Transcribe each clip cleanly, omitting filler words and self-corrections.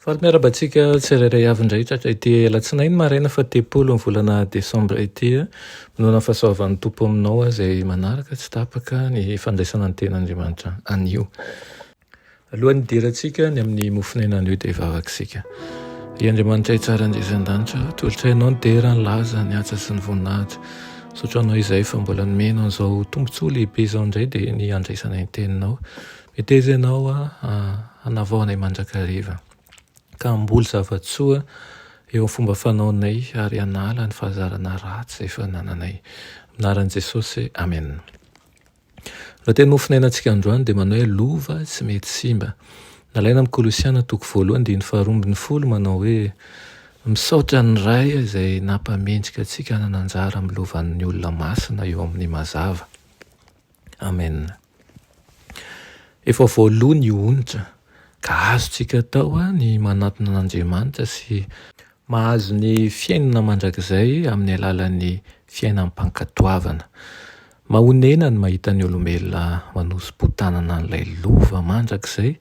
Faly miarabantsika tsirairay avy indray tratra ity alatsinainy maraina fa 10 ny volana Desambra ity manoana fahasoavan'ny tompo aminao izay manaraka tsy tapaka ny fandraisana ny ten'Andriamanitra anio. Alohan'ny hidirantsika ny amin'ny mofinaina anio dia hivavakisika. I Andriamanitra tsara andrisan-danitra, tolotrainao ny dera ny laza ny atsa sy ny voninahitra. Sotranao izay fa mbola nomenao an'izao tombontsoa lehibe izao indray dia ny andraisana ny teninao. Meteza ianao hanavaonay mandrakariva. Ka mboly zavatsoa eo amin'ny fomba fanaonay ary hanala ny fahazarana ratsy izay fanananay. Anaran'i Jesosy, amen. Raha teny mofinainantsika androany dia manao hoe lova tsy mety simba. Nalaina amin'ny Kolosiana 2:2-10 manao hoe misaotra ny ray izay nampamendrika antsika nananjara amin'ny lovan'ny olona masina eo amin'ny mazava. Amen. Efa voaloha ny onitra. Ka azontsika tao ny manatona an'Andriamanitra sy mahazo ny fiainana mandrakizay amin'ny alalan'ny fiainam-pankatoavana. Mahonena ny mahita ny olombelona manosom-potanana n'ilay lova mandrakizay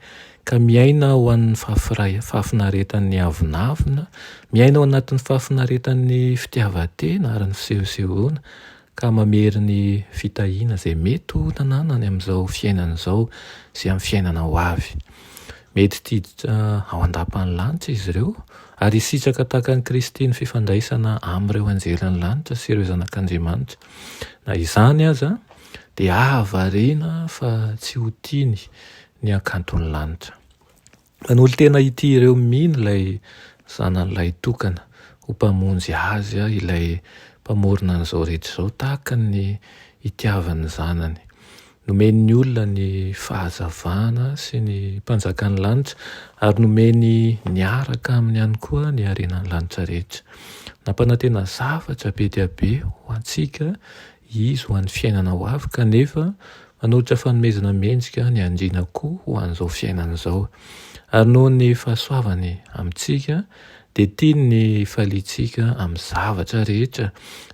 ka miaina ho an'ny fahafinaretan'ny avinavina, miaina ao anatin'ny fahafinaretan'ny fitiavan-tena ary ny fisehosehoana ka mamery ny fitahiana izay mety ho tanànany amin'izao fiainana izao sy amin'ny fiainana ho avy. Mety tiditra ao an-dapan'ny lanitra izy ireo ary sitraka tahaka ny Kristy ny fifandraisana amin'ireo anjelan'ny lanitra sy ireo zanak'Andriamanitra. Na izany aza dia ahavariana fa tsy ho tiany ny hakanton'ny lanitra. Manolo tena ity ireo mihiny ilay zanan'ilay tokana ho mpamonjy azy ilay mpamorona an'izao rehetra izao tahaka ny itiavan'ny zanany. Nomeny olona ny fahazavana sy ny mpanjakan'ny lanitra ary nomeny niaraka aminy ihany koa ny harenan'ny lanitra rehetra. Nampanantena zavatra be dia be ho antsika izy ho an'ny fiainana ho avy kanefa manolotra fanomezana mendrika ny andriana koa ho an'izao fiainana izao. Ary noho ny fahasoavany amintsika dia tiany ny faliantsika amin'ny zavatra rehetra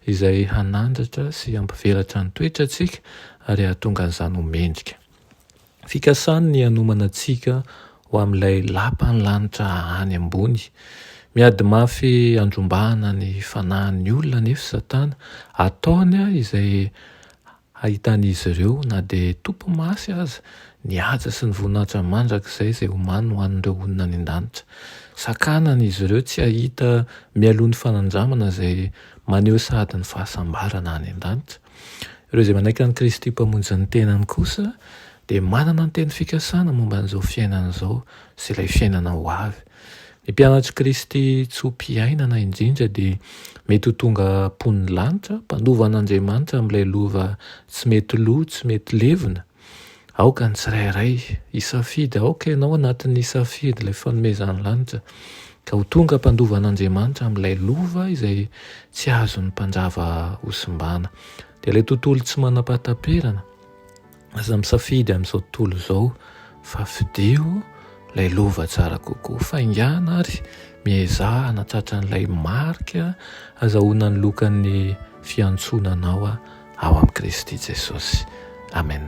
izay hanandratra sy hampivelatra ny toetrantsika ary hahatonga an'izany ho mendrika. Fikasany ny hanomana antsika ho amin'ilay lapan'ny lanitra any ambony. Miady mafy andrombahana ny fanahin'ny olona nefa Satana ataony izay ahitan'izy ireo na dia tompo masy aza ny haja sy ny voninahitra mandrakizay izay homany ho an'ireo olona any an-danitra. Sakanany izy ireo tsy ahita mialohan'ny fanandramana izay maneho sahady ny fahasambarana any an-danitra. Ireo izay manaiky an'i Kristy mpamonjy ny tenany kosa dia manana ny teny fikasana momba an'izao fiainana izao sy ilay fiainana ho avy. Ny mpianatry Kristy tsy ho mpiainana indrindra dia mety ho tonga pon'ny lanitra, mpandova an'Andriamanitra amin'ilay lova tsy mety loha, tsy mety levina. Aoka ny tsirairay hisafidy, aoka ianao anatin'ny hisafidy ilay fanomezan'ny lanitra ka ho tonga mpandova an'Andriamanitra amin'ilay lova izay tsy azon'ny mpanjava hosimbana. Dia ilay tontolo tsy manam-pahataperana aza misafidy amin'izao tontolo izao fa fideo ilay lova tsara kokoa, faingana ary miezah hanatratra an'ilay marika azahoana ny lokan'ny fiantsonanao ao amin'i Kristy Jesosy. Amen.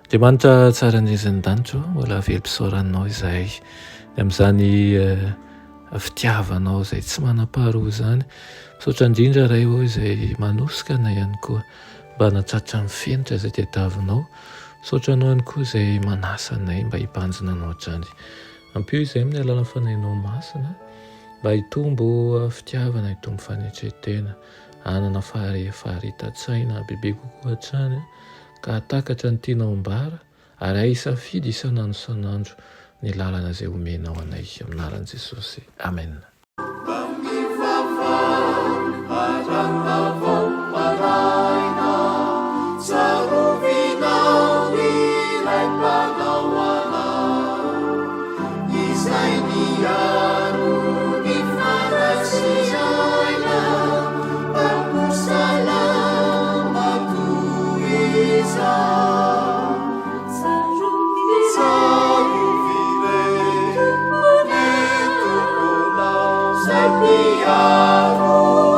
Andriamanitra tsara indrindra-danitra mbola velom-pisaoranao izahay amin'izany fitiavanao izay tsy manam-paharoa izany. Misaotra indrindra ray izay manosika na ihany koa mba hanatratra ny fenitra izay tadiavinao. Misaotranao ihany koa izay manasa anay mba hibanjina anao hatrany. Ampio izay amin'ny alalan'ny fanahinao masina mba hitombo fitiavana, hitombo fanetretena, hanana faharita-tsaina bebe kokoa hatrany ka hatakatra ny tianao ambara ary hay hisafidy isanandro isanandro ny lalana izay omenao anay. Aminaran'i Jesosy. Amen. Saru vile, miaro